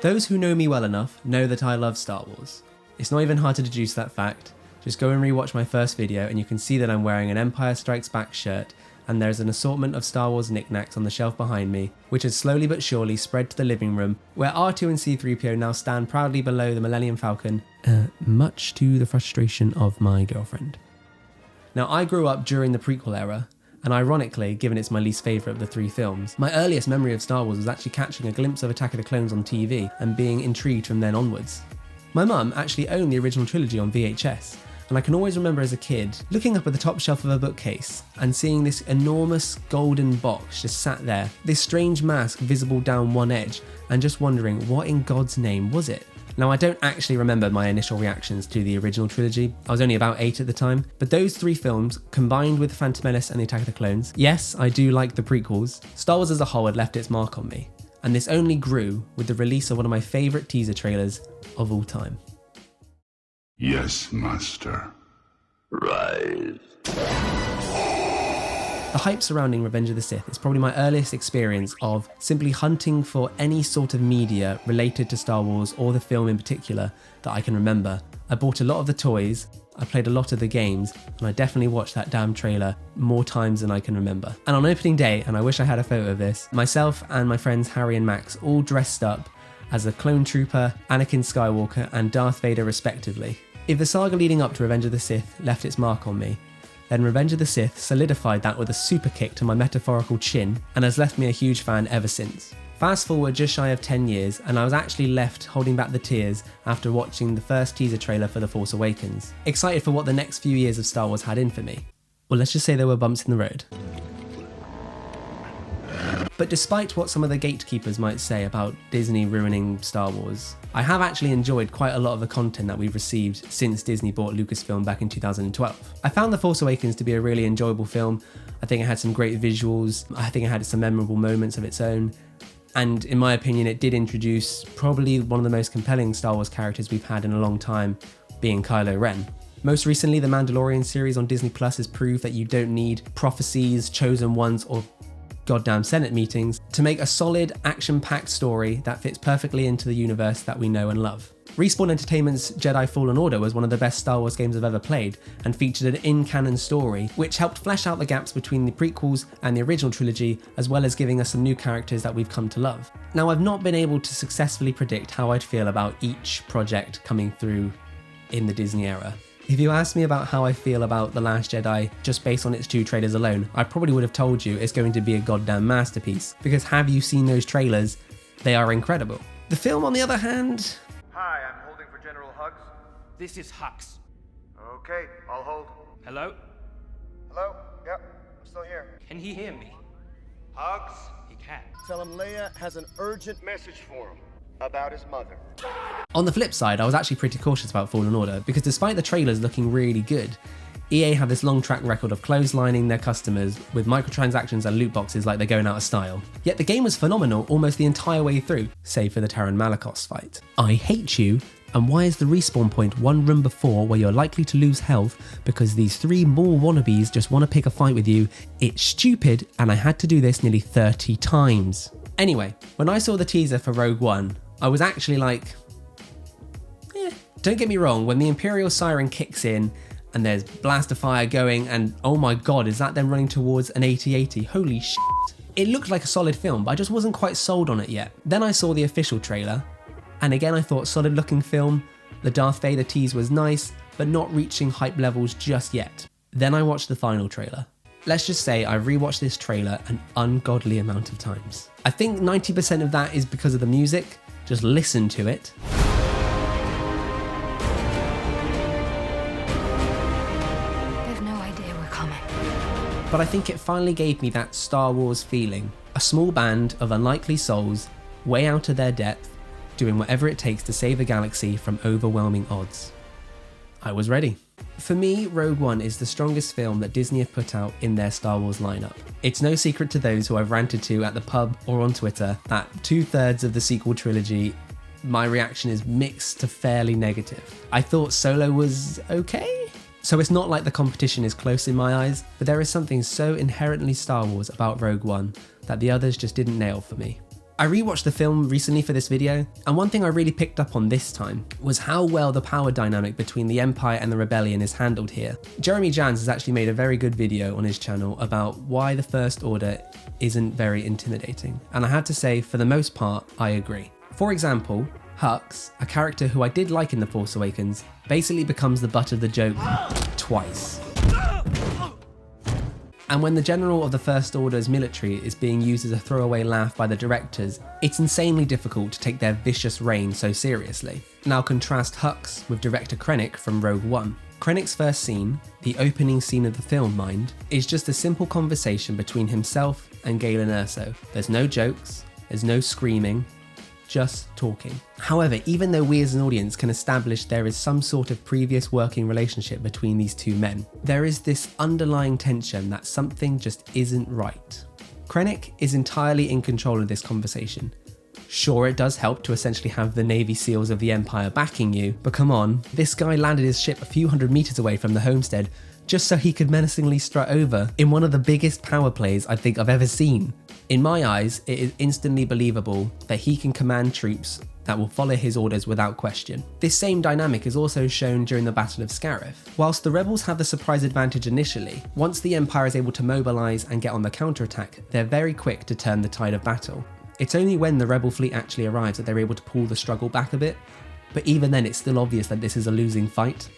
Those who know me well enough know that I love Star Wars. It's not even hard to deduce that fact. Just go and rewatch my first video and you can see that I'm wearing an Empire Strikes Back shirt, and there's an assortment of Star Wars knickknacks on the shelf behind me, which has slowly but surely spread to the living room, where R2 and C-3PO now stand proudly below the Millennium Falcon, much to the frustration of my girlfriend. Now, I grew up during the prequel era, and ironically, given it's my least favourite of the three films, my earliest memory of Star Wars was actually catching a glimpse of Attack of the Clones on TV and being intrigued from then onwards. My mum actually owned the original trilogy on VHS, and I can always remember as a kid looking up at the top shelf of a bookcase and seeing this enormous golden box just sat there, this strange mask visible down one edge, and just wondering what in God's name was it? Now, I don't actually remember my initial reactions to the original trilogy. I was only about 8 at the time, but those three films, combined with The Phantom Menace and The Attack of the Clones, yes, I do like the prequels, Star Wars as a whole had left its mark on me, and this only grew with the release of one of my favourite teaser trailers of all time. Yes, Master. Rise. The hype surrounding Revenge of the Sith is probably my earliest experience of simply hunting for any sort of media related to Star Wars or the film in particular that I can remember. I bought a lot of the toys, I played a lot of the games, and I definitely watched that damn trailer more times than I can remember. And on opening day, and I wish I had a photo of this, myself and my friends Harry and Max all dressed up as a clone trooper, Anakin Skywalker, and Darth Vader respectively. If the saga leading up to Revenge of the Sith left its mark on me, then Revenge of the Sith solidified that with a super kick to my metaphorical chin and has left me a huge fan ever since. Fast forward just shy of 10 years and I was actually left holding back the tears after watching the first teaser trailer for The Force Awakens, excited for what the next few years of Star Wars had in for me. Well, let's just say there were bumps in the road. But despite what some of the gatekeepers might say about Disney ruining Star Wars, I have actually enjoyed quite a lot of the content that we've received since Disney bought Lucasfilm back in 2012. I found The Force Awakens to be a really enjoyable film. I think it had some great visuals, I think it had some memorable moments of its own, and in my opinion it did introduce probably one of the most compelling Star Wars characters we've had in a long time, being Kylo Ren. Most recently, the Mandalorian series on Disney Plus has proved that you don't need prophecies, chosen ones, or goddamn Senate meetings to make a solid, action-packed story that fits perfectly into the universe that we know and love. Respawn Entertainment's Jedi Fallen Order was one of the best Star Wars games I've ever played and featured an in-canon story which helped flesh out the gaps between the prequels and the original trilogy, as well as giving us some new characters that we've come to love. Now, I've not been able to successfully predict how I'd feel about each project coming through in the Disney era. If you asked me about how I feel about The Last Jedi just based on its 2 trailers alone, I probably would have told you it's going to be a goddamn masterpiece, because have you seen those trailers? They are incredible. The film, on the other hand... Hi, I'm holding for General Hux. This is Hux. Okay, I'll hold. Hello? Hello? Yep, I'm still here. Can he hear me? Hux? He can. Tell him Leia has an urgent message for him about his mother. On the flip side, I was actually pretty cautious about Fallen Order, because despite the trailers looking really good, EA have this long track record of clotheslining their customers with microtransactions and loot boxes like they're going out of style. Yet the game was phenomenal almost the entire way through, save for the Taron Malicos fight. I hate you, and why is the respawn point one room before where you're likely to lose health because these 3 Maul wannabes just want to pick a fight with you? It's stupid, and I had to do this nearly 30 times. Anyway, when I saw the teaser for Rogue One, I was actually like, Don't get me wrong, when the Imperial Siren kicks in and there's blast of fire going and oh my god, is that them running towards an AT-AT? Holy shit. It looked like a solid film, but I just wasn't quite sold on it yet. Then I saw the official trailer, and again I thought solid looking film, the Darth Vader tease was nice, but not reaching hype levels just yet. Then I watched the final trailer. Let's just say I've rewatched this trailer an ungodly amount of times. I think 90% of that is because of the music. Just listen to it. They've no idea we're coming. But I think it finally gave me that Star Wars feeling. A small band of unlikely souls, way out of their depth, doing whatever it takes to save a galaxy from overwhelming odds. I was ready. For me, Rogue One is the strongest film that Disney have put out in their Star Wars lineup. It's no secret to those who I've ranted to at the pub or on Twitter that 2/3 of the sequel trilogy, my reaction is mixed to fairly negative. I thought Solo was okay? So it's not like the competition is close in my eyes, but there is something so inherently Star Wars about Rogue One that the others just didn't nail for me. I rewatched the film recently for this video, and one thing I really picked up on this time was how well the power dynamic between the Empire and the Rebellion is handled here. Jeremy Jans has actually made a very good video on his channel about why the First Order isn't very intimidating, and I have to say, for the most part, I agree. For example, Hux, a character who I did like in The Force Awakens, basically becomes the butt of the joke twice. And when the general of the First Order's military is being used as a throwaway laugh by the directors, it's insanely difficult to take their vicious reign so seriously. Now contrast Hux with director Krennic from Rogue One. Krennic's first scene, the opening scene of the film mind, is just a simple conversation between himself and Galen Erso. There's no jokes, there's no screaming, just talking. However, even though we as an audience can establish there is some sort of previous working relationship between these two men, there is this underlying tension that something just isn't right. Krennic is entirely in control of this conversation. Sure, it does help to essentially have the Navy SEALs of the Empire backing you, but come on, this guy landed his ship a few hundred meters away from the homestead just so he could menacingly strut over in one of the biggest power plays I think I've ever seen. In my eyes, it is instantly believable that he can command troops that will follow his orders without question. This same dynamic is also shown during the Battle of Scarif. Whilst the rebels have the surprise advantage initially, once the Empire is able to mobilise and get on the counterattack, they're very quick to turn the tide of battle. It's only when the rebel fleet actually arrives that they're able to pull the struggle back a bit, but even then it's still obvious that this is a losing fight.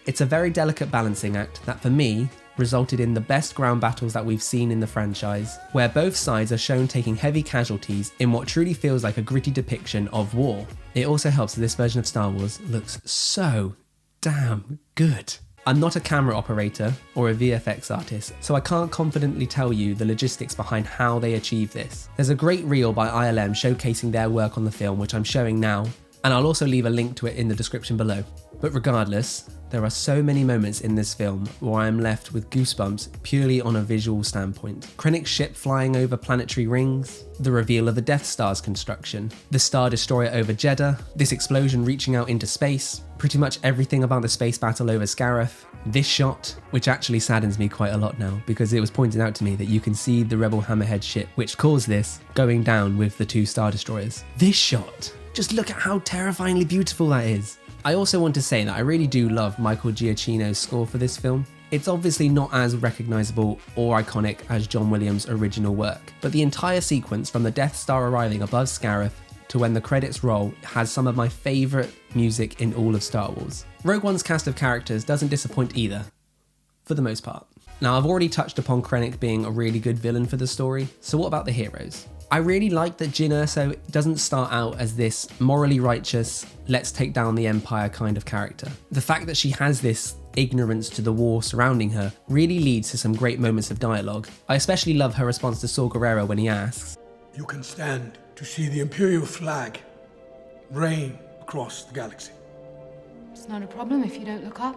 It's a very delicate balancing act that for me resulted in the best ground battles that we've seen in the franchise, where both sides are shown taking heavy casualties in what truly feels like a gritty depiction of war. It also helps that this version of Star Wars looks so damn good. I'm not a camera operator or a VFX artist, so I can't confidently tell you the logistics behind how they achieve this. There's a great reel by ILM showcasing their work on the film, which I'm showing now, and I'll also leave a link to it in the description below. But regardless, there are so many moments in this film where I am left with goosebumps purely on a visual standpoint. Krennic's ship flying over planetary rings, the reveal of the Death Star's construction, the Star Destroyer over Jeddah, this explosion reaching out into space, pretty much everything about the space battle over Scarif, this shot, which actually saddens me quite a lot now because it was pointed out to me that you can see the Rebel Hammerhead ship, which caused this, going down with the two Star Destroyers. This shot, just look at how terrifyingly beautiful that is. I also want to say that I really do love Michael Giacchino's score for this film. It's obviously not as recognisable or iconic as John Williams' original work, but the entire sequence from the Death Star arriving above Scarif to when the credits roll has some of my favourite music in all of Star Wars. Rogue One's cast of characters doesn't disappoint either, for the most part. Now, I've already touched upon Krennic being a really good villain for the story, so what about the heroes? I really like that Jyn Erso doesn't start out as this morally righteous, let's take down the Empire kind of character. The fact that she has this ignorance to the war surrounding her really leads to some great moments of dialogue. I especially love her response to Saw Gerrera when he asks, "You can stand to see the Imperial flag reign across the galaxy." It's not a problem if you don't look up.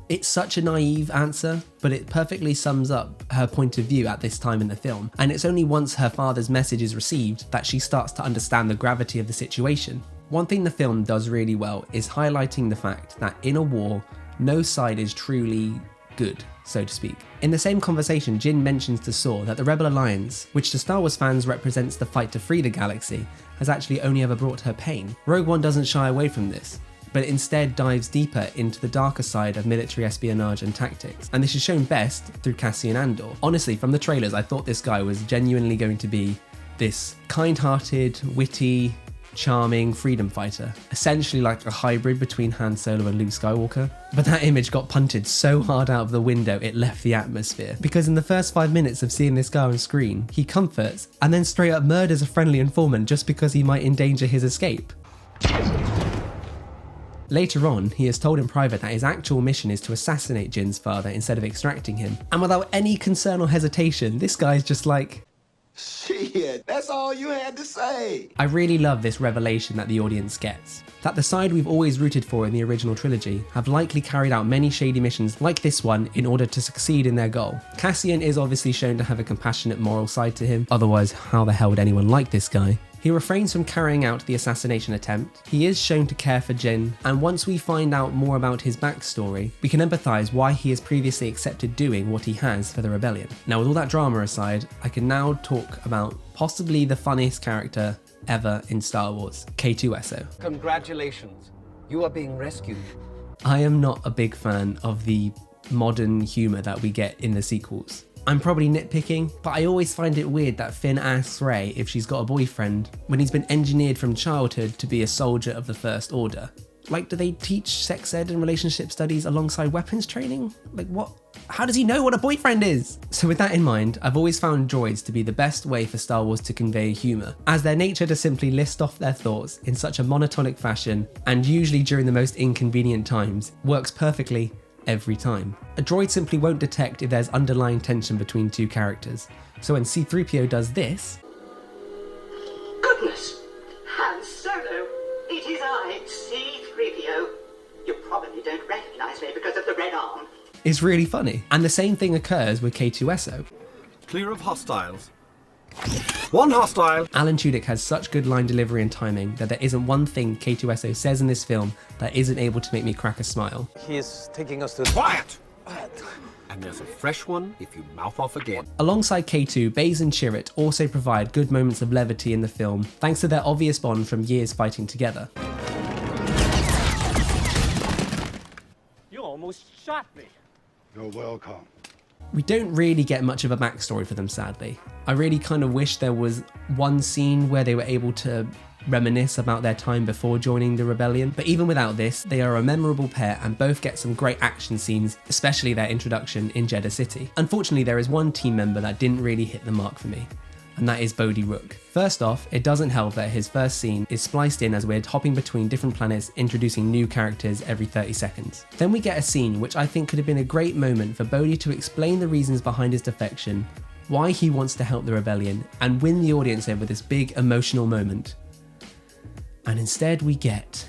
It's such a naive answer, but it perfectly sums up her point of view at this time in the film, and it's only once her father's message is received that she starts to understand the gravity of the situation. One thing the film does really well is highlighting the fact that in a war, no side is truly good, so to speak. In the same conversation, Jyn mentions to Saw that the Rebel Alliance, which to Star Wars fans represents the fight to free the galaxy, has actually only ever brought her pain. Rogue One doesn't shy away from this, but instead dives deeper into the darker side of military espionage and tactics. And this is shown best through Cassian Andor. Honestly, from the trailers, I thought this guy was genuinely going to be this kind-hearted, witty, charming freedom fighter, essentially like a hybrid between Han Solo and Luke Skywalker. But that image got punted so hard out of the window it left the atmosphere, because in the first 5 minutes of seeing this guy on screen, he comforts and then straight up murders a friendly informant just because he might endanger his escape. Later on, he is told in private that his actual mission is to assassinate Jyn's father instead of extracting him. And without any concern or hesitation, this guy's just like, Shit, that's all you had to say. I really love this revelation that the audience gets. That the side we've always rooted for in the original trilogy have likely carried out many shady missions like this one in order to succeed in their goal. Cassian is obviously shown to have a compassionate moral side to him, otherwise how the hell would anyone like this guy? He refrains from carrying out the assassination attempt, he is shown to care for Jyn, and once we find out more about his backstory, we can empathise why he has previously accepted doing what he has for the rebellion. Now with all that drama aside, I can now talk about possibly the funniest character ever in Star Wars, K2SO. Congratulations. You are being rescued. I am not a big fan of the modern humour that we get in the sequels. I'm probably nitpicking, but I always find it weird that Finn asks Rey if she's got a boyfriend when he's been engineered from childhood to be a soldier of the First Order. Like, do they teach sex ed and relationship studies alongside weapons training? Like, what? How does he know what a boyfriend is? So with that in mind, I've always found droids to be the best way for Star Wars to convey humour, as their nature to simply list off their thoughts in such a monotonic fashion, and usually during the most inconvenient times, works perfectly every time. A droid simply won't detect if there's underlying tension between two characters. So when C-3PO does this, Goodness! Han Solo! It is I, C-3PO. You probably don't recognize me because of the red arm. it's really funny. And the same thing occurs with K2SO. Clear of hostiles. One hostile. Alan Tudyk has such good line delivery and timing that there isn't one thing K2SO says in this film that isn't able to make me crack a smile. He is taking us to... Quiet! And there's a fresh one if you mouth off again. Alongside K2, Baze and Chirrut also provide good moments of levity in the film, thanks to their obvious bond from years fighting together. You almost shot me. You're welcome. We don't really get much of a backstory for them, sadly. I really kind of wish there was one scene where they were able to reminisce about their time before joining the rebellion, but even without this, they are a memorable pair and both get some great action scenes, especially their introduction in Jeddah City. Unfortunately, there is one team member that didn't really hit the mark for me, and that is Bodhi Rook. First off, it doesn't help that his first scene is spliced in as we're hopping between different planets, introducing new characters every 30 seconds. Then we get a scene which I think could have been a great moment for Bodhi to explain the reasons behind his defection, why he wants to help the rebellion, and win the audience over this big emotional moment. And instead we get...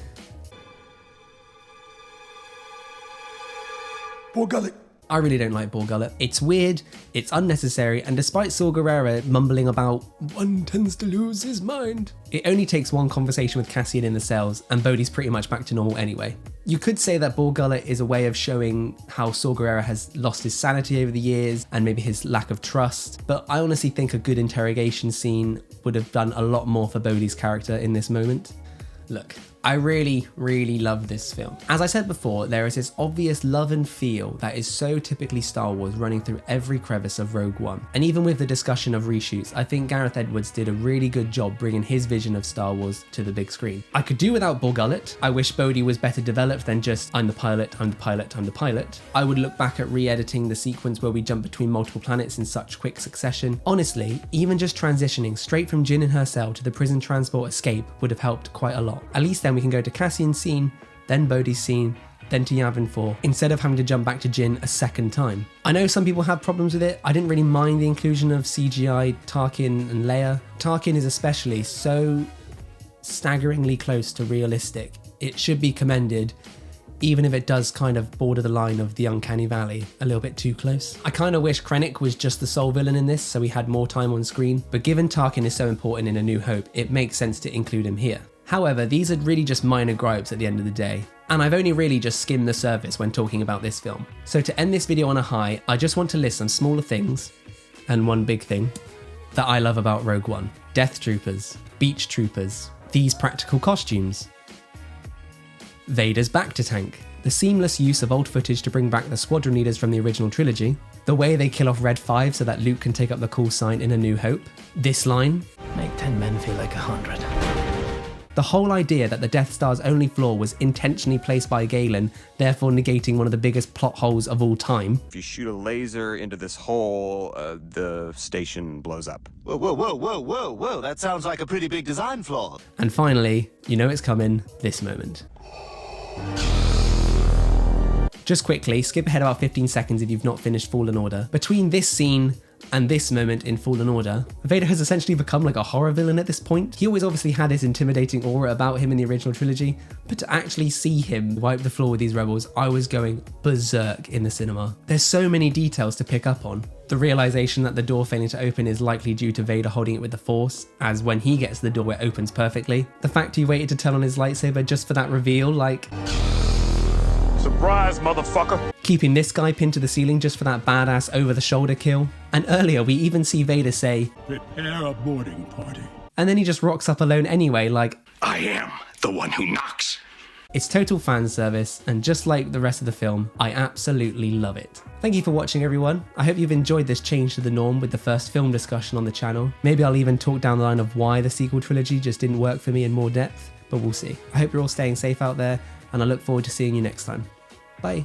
Poor Gullet. I really don't like Bor Gullet. It's weird, it's unnecessary, and despite Saw Gerrera mumbling about one tends to lose his mind, it only takes one conversation with Cassian in the cells and Bodhi's pretty much back to normal anyway. You could say that Bor Gullet is a way of showing how Saw Gerrera has lost his sanity over the years and maybe his lack of trust, but I honestly think a good interrogation scene would have done a lot more for Bodhi's character in this moment. Look, I really, really love this film. As I said before, there is this obvious love and feel that is so typically Star Wars running through every crevice of Rogue One. And even with the discussion of reshoots, I think Gareth Edwards did a really good job bringing his vision of Star Wars to the big screen. I could do without Bor Gullet. I wish Bodhi was better developed than just I'm the pilot, I'm the pilot, I'm the pilot. I would look back at re-editing the sequence where we jump between multiple planets in such quick succession. Honestly, even just transitioning straight from Jyn in her cell to the prison transport escape would have helped quite a lot. At least then we can go to Cassian's scene, then Bodhi's scene, then to Yavin 4, instead of having to jump back to Jyn a second time. I know some people have problems with it. I didn't really mind the inclusion of CGI Tarkin and Leia. Tarkin is especially so staggeringly close to realistic. It should be commended, even if it does kind of border the line of the uncanny valley a little bit too close. I kind of wish Krennic was just the sole villain in this so we had more time on screen, but given Tarkin is so important in A New Hope, it makes sense to include him here. However, these are really just minor gripes at the end of the day, and I've only really just skimmed the surface when talking about this film. So to end this video on a high, I just want to list some smaller things, and one big thing, that I love about Rogue One. Death Troopers, Beach Troopers, these practical costumes, Vader's bacta tank, the seamless use of old footage to bring back the squadron leaders from the original trilogy, the way they kill off Red 5 so that Luke can take up the call sign in A New Hope, this line, Make 10 men feel like 100. the whole idea that the Death Star's only flaw was intentionally placed by Galen, therefore negating one of the biggest plot holes of all time. If you shoot a laser into this hole, the station blows up. Whoa, whoa, whoa, whoa, whoa, whoa. That sounds like a pretty big design flaw. And finally, you know it's coming, this moment. Just quickly, skip ahead about 15 seconds if you've not finished Fallen Order. Between this scene and this moment in Fallen Order, Vader has essentially become like a horror villain at this point. He always obviously had this intimidating aura about him in the original trilogy, but to actually see him wipe the floor with these rebels, I was going berserk in the cinema. There's so many details to pick up on. The realization that the door failing to open is likely due to Vader holding it with the Force, as when he gets to the door it opens perfectly. The fact he waited to turn on his lightsaber just for that reveal, like... Surprise, motherfucker! keeping this guy pinned to the ceiling just for that badass over-the-shoulder kill. And earlier we even see Vader say, "Prepare a boarding party." and then he just rocks up alone anyway, like, I am the one who knocks. it's total fan service, and just like the rest of the film, I absolutely love it. Thank you for watching, everyone. I hope you've enjoyed this change to the norm with the first film discussion on the channel. Maybe I'll even talk down the line of why the sequel trilogy just didn't work for me in more depth, but we'll see. I hope you're all staying safe out there, and I look forward to seeing you next time. Bye.